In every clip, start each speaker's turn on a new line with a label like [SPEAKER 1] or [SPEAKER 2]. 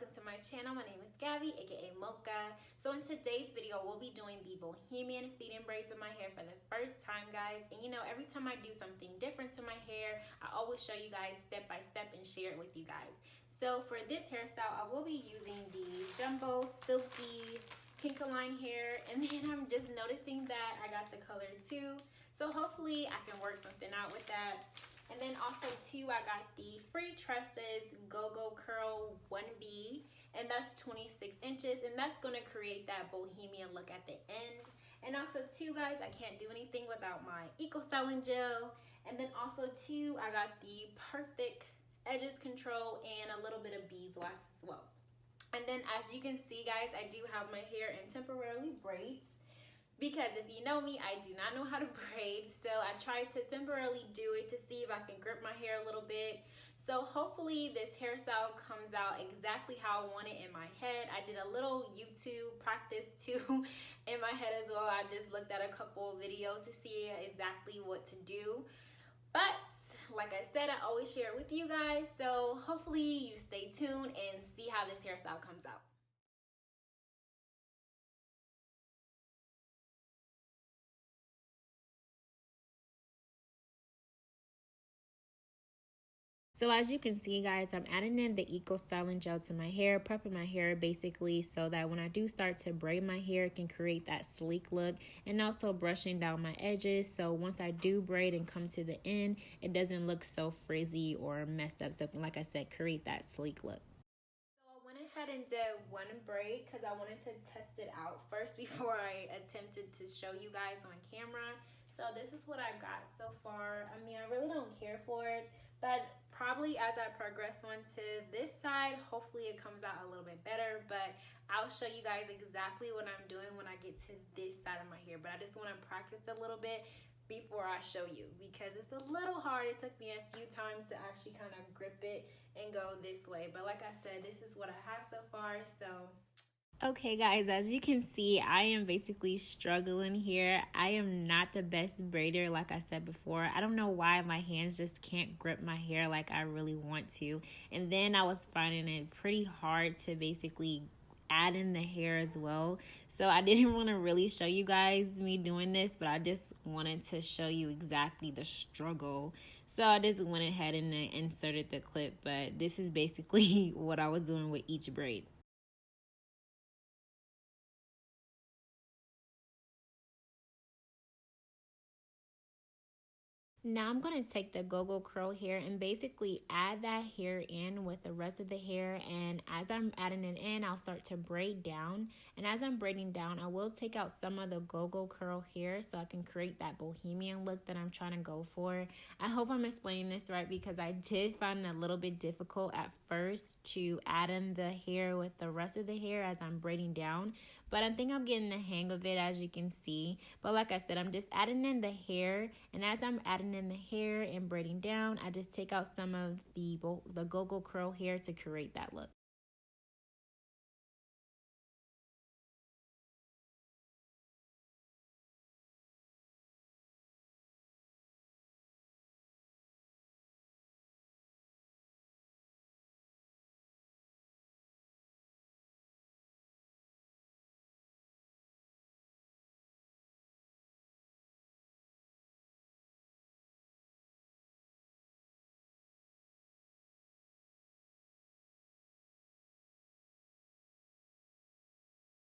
[SPEAKER 1] welcome to my channel. My name is Gabby, aka Mocha. So in today's video, we'll be doing the Bohemian feed-in braids in my hair for the first time, guys. And you know, every time I do something different to my hair, I always show you guys step by step and share it with you guys. So for this hairstyle, I will be using the jumbo silky Kalon hair, and then I'm just noticing that I got the color too. So hopefully I can work something out with that. And then also too, I got the freetresses Gogo Curl 1B, and that's 26 inches, and that's gonna create that bohemian look at the end. And also too, guys, I can't do anything without my Eco Styling Gel. And then also too, I got the perfect edges control and a little bit of beeswax as well. And then as you can see, guys, I do have my hair in temporarily braids, because if you know me, I do not know how to braid. So I tried to temporarily do it to see if I can grip my hair a little bit. So hopefully this hairstyle comes out exactly how I want it in my head. I did a little YouTube practice too in my head as well. I just looked at a couple of videos to see exactly what to do. But like I said, I always share it with you guys. So hopefully you stay tuned and see how this hairstyle comes out. So as you can see, guys, I'm adding in the Eco Styling Gel to my hair, prepping my hair basically so that when I do start to braid my hair, it can create that sleek look, and also brushing down my edges. So once I do braid and come to the end, it doesn't look so frizzy or messed up. So like I said, create that sleek look. So I went ahead and did one braid because I wanted to test it out first before I attempted to show you guys on camera. So this is what I got so far. I mean, I really don't care for it, but probably as I progress onto this side, hopefully it comes out a little bit better. But I'll show you guys exactly what I'm doing when I get to this side of my hair. But I just want to practice a little bit before I show you, because it's a little hard. It took me a few times to actually kind of grip it and go this way. But like I said, this is what I have so far. So okay, guys, as you can see, I am basically struggling here. I am not the best braider, like I said before. I don't know why my hands just can't grip my hair like I really want to. And then I was finding it pretty hard to basically add in the hair as well. So I didn't want to really show you guys me doing this, but I just wanted to show you exactly the struggle. So I just went ahead and inserted the clip, but this is basically what I was doing with each braid. Now I'm going to take the Gogo curl hair and basically add that hair in with the rest of the hair, and as I'm adding it in, I'll start to braid down. And as I'm braiding down, I will take out some of the Gogo curl hair so I can create that bohemian look that I'm trying to go for. I hope I'm explaining this right, because I did find it a little bit difficult at first to add in the hair with the rest of the hair as I'm braiding down. But I think I'm getting the hang of it, as you can see. But like I said, I'm just adding in the hair, and as I'm adding in the hair and braiding down, I just take out some of the Gogo curl hair to create that look.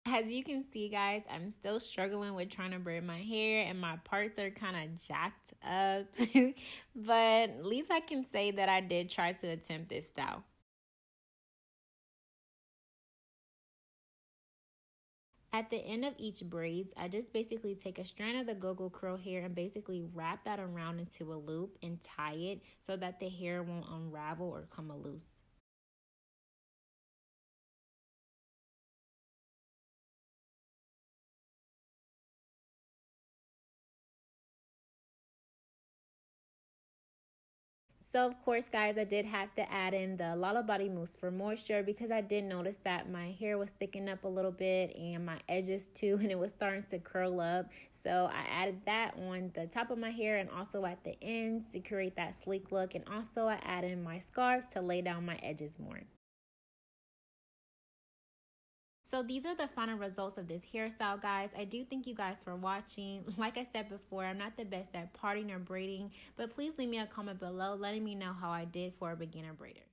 [SPEAKER 1] As you can see, guys, I'm still struggling with trying to braid my hair, and my parts are kind of jacked up. But at least I can say that I did try to attempt this style. At the end of each braids, I just basically take a strand of the Gogo curl hair and basically wrap that around into a loop and tie it so that the hair won't unravel or come loose. So of course, guys, I did have to add in the Lala Body Mousse for moisture, because I did notice that my hair was thickening up a little bit and my edges too, and it was starting to curl up. So I added that on the top of my hair and also at the ends to create that sleek look. And also I added my scarf to lay down my edges more. So these are the final results of this hairstyle, guys. I do thank you guys for watching. Like I said before, I'm not the best at parting or braiding, but please leave me a comment below letting me know how I did for a beginner braider.